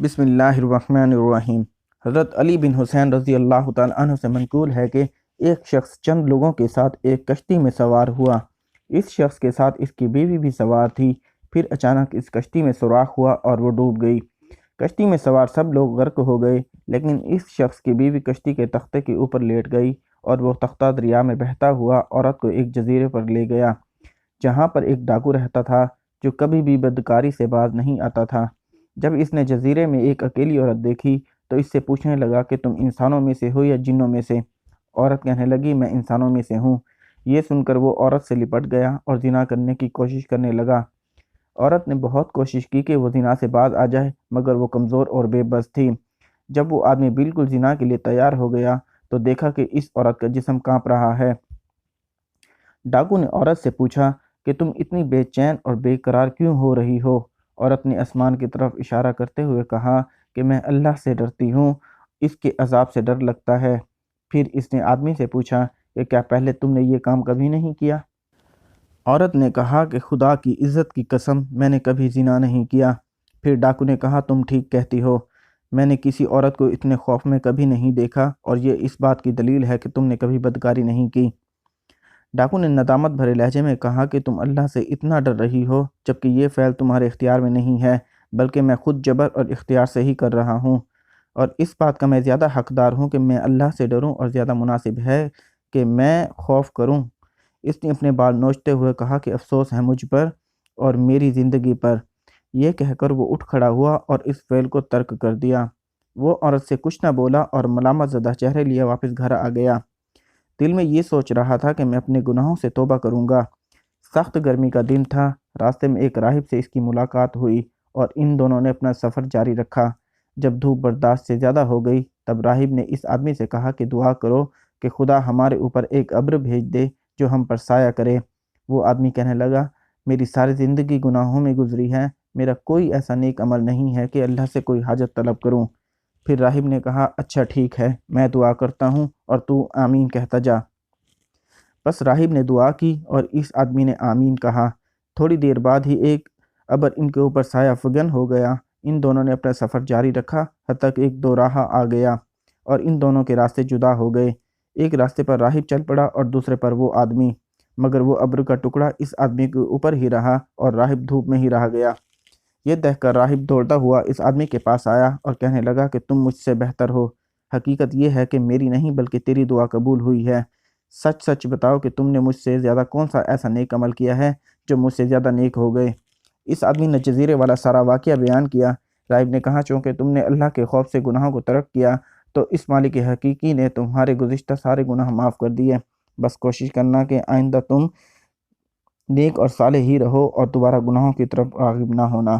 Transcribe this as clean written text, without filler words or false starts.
بسم اللہ الرحمن الرحیم۔ حضرت علی بن حسین رضی اللہ تعالیٰ عنہ سے منقول ہے کہ ایک شخص چند لوگوں کے ساتھ ایک کشتی میں سوار ہوا۔ اس شخص کے ساتھ اس کی بیوی بھی سوار تھی۔ پھر اچانک اس کشتی میں سوراخ ہوا اور وہ ڈوب گئی۔ کشتی میں سوار سب لوگ غرق ہو گئے، لیکن اس شخص کی بیوی کشتی کے تختے کے اوپر لیٹ گئی اور وہ تختہ دریا میں بہتا ہوا عورت کو ایک جزیرے پر لے گیا، جہاں پر ایک ڈاکو رہتا تھا جو کبھی بھی بدکاری سے باز نہیں آتا تھا۔ جب اس نے جزیرے میں ایک اکیلی عورت دیکھی تو اس سے پوچھنے لگا کہ تم انسانوں میں سے ہو یا جنوں میں سے؟ عورت کہنے لگی میں انسانوں میں سے ہوں۔ یہ سن کر وہ عورت سے لپٹ گیا اور زنا کرنے کی کوشش کرنے لگا۔ عورت نے بہت کوشش کی کہ وہ زنا سے باز آ جائے، مگر وہ کمزور اور بے بس تھی۔ جب وہ آدمی بالکل زنا کے لیے تیار ہو گیا تو دیکھا کہ اس عورت کا جسم کانپ رہا ہے۔ ڈاکو نے عورت سے پوچھا کہ تم اتنی بے چین اور بے قرار کیوں ہو رہی ہو؟ عورت نے آسمان کی طرف اشارہ کرتے ہوئے کہا کہ میں اللہ سے ڈرتی ہوں، اس کے عذاب سے ڈر لگتا ہے۔ پھر اس نے آدمی سے پوچھا کہ کیا پہلے تم نے یہ کام کبھی نہیں کیا؟ عورت نے کہا کہ خدا کی عزت کی قسم میں نے کبھی زنا نہیں کیا۔ پھر ڈاکو نے کہا تم ٹھیک کہتی ہو، میں نے کسی عورت کو اتنے خوف میں کبھی نہیں دیکھا، اور یہ اس بات کی دلیل ہے کہ تم نے کبھی بدکاری نہیں کی۔ ڈاکو نے ندامت بھرے لہجے میں کہا کہ تم اللہ سے اتنا ڈر رہی ہو جبکہ یہ فعل تمہارے اختیار میں نہیں ہے، بلکہ میں خود جبر اور اختیار سے ہی کر رہا ہوں، اور اس بات کا میں زیادہ حقدار ہوں کہ میں اللہ سے ڈروں اور زیادہ مناسب ہے کہ میں خوف کروں۔ اس نے اپنے بال نوچتے ہوئے کہا کہ افسوس ہے مجھ پر اور میری زندگی پر۔ یہ کہہ کر وہ اٹھ کھڑا ہوا اور اس فعل کو ترک کر دیا۔ وہ عورت سے کچھ نہ بولا اور ملامت زدہ چہرے لیے واپس گھر آ گیا۔ دل میں یہ سوچ رہا تھا کہ میں اپنے گناہوں سے توبہ کروں گا۔ سخت گرمی کا دن تھا۔ راستے میں ایک راہب سے اس کی ملاقات ہوئی اور ان دونوں نے اپنا سفر جاری رکھا۔ جب دھوپ برداشت سے زیادہ ہو گئی تب راہب نے اس آدمی سے کہا کہ دعا کرو کہ خدا ہمارے اوپر ایک ابر بھیج دے جو ہم پر سایہ کرے۔ وہ آدمی کہنے لگا میری ساری زندگی گناہوں میں گزری ہے، میرا کوئی ایسا نیک عمل نہیں ہے کہ اللہ سے کوئی حاجت طلب کروں۔ پھر راہب نے کہا اچھا ٹھیک ہے، میں دعا کرتا ہوں اور تو آمین کہتا جا۔ بس راہب نے دعا کی اور اس آدمی نے آمین کہا۔ تھوڑی دیر بعد ہی ایک ابر ان کے اوپر سایہ فگن ہو گیا۔ ان دونوں نے اپنا سفر جاری رکھا حتیٰ کہ ایک دو راہا آ گیا اور ان دونوں کے راستے جدا ہو گئے۔ ایک راستے پر راہب چل پڑا اور دوسرے پر وہ آدمی، مگر وہ ابر کا ٹکڑا اس آدمی کے اوپر ہی رہا اور راہب دھوپ میں ہی رہ گیا۔ یہ دیکھ کر راہب دوڑتا ہوا اس آدمی کے پاس آیا اور کہنے لگا کہ تم مجھ سے بہتر ہو۔ حقیقت یہ ہے کہ میری نہیں بلکہ تیری دعا قبول ہوئی ہے۔ سچ سچ بتاؤ کہ تم نے مجھ سے زیادہ کون سا ایسا نیک عمل کیا ہے جو مجھ سے زیادہ نیک ہو گئے؟ اس آدمی نے جزیرے والا سارا واقعہ بیان کیا۔ راہب نے کہا چونکہ تم نے اللہ کے خوف سے گناہوں کو ترک کیا تو اس مالک حقیقی نے تمہارے گزشتہ سارے گناہ معاف کر دیے۔ بس کوشش کرنا کہ آئندہ تم نیک اور صالح ہی رہو اور دوبارہ گناہوں کی طرف راغب نہ ہونا۔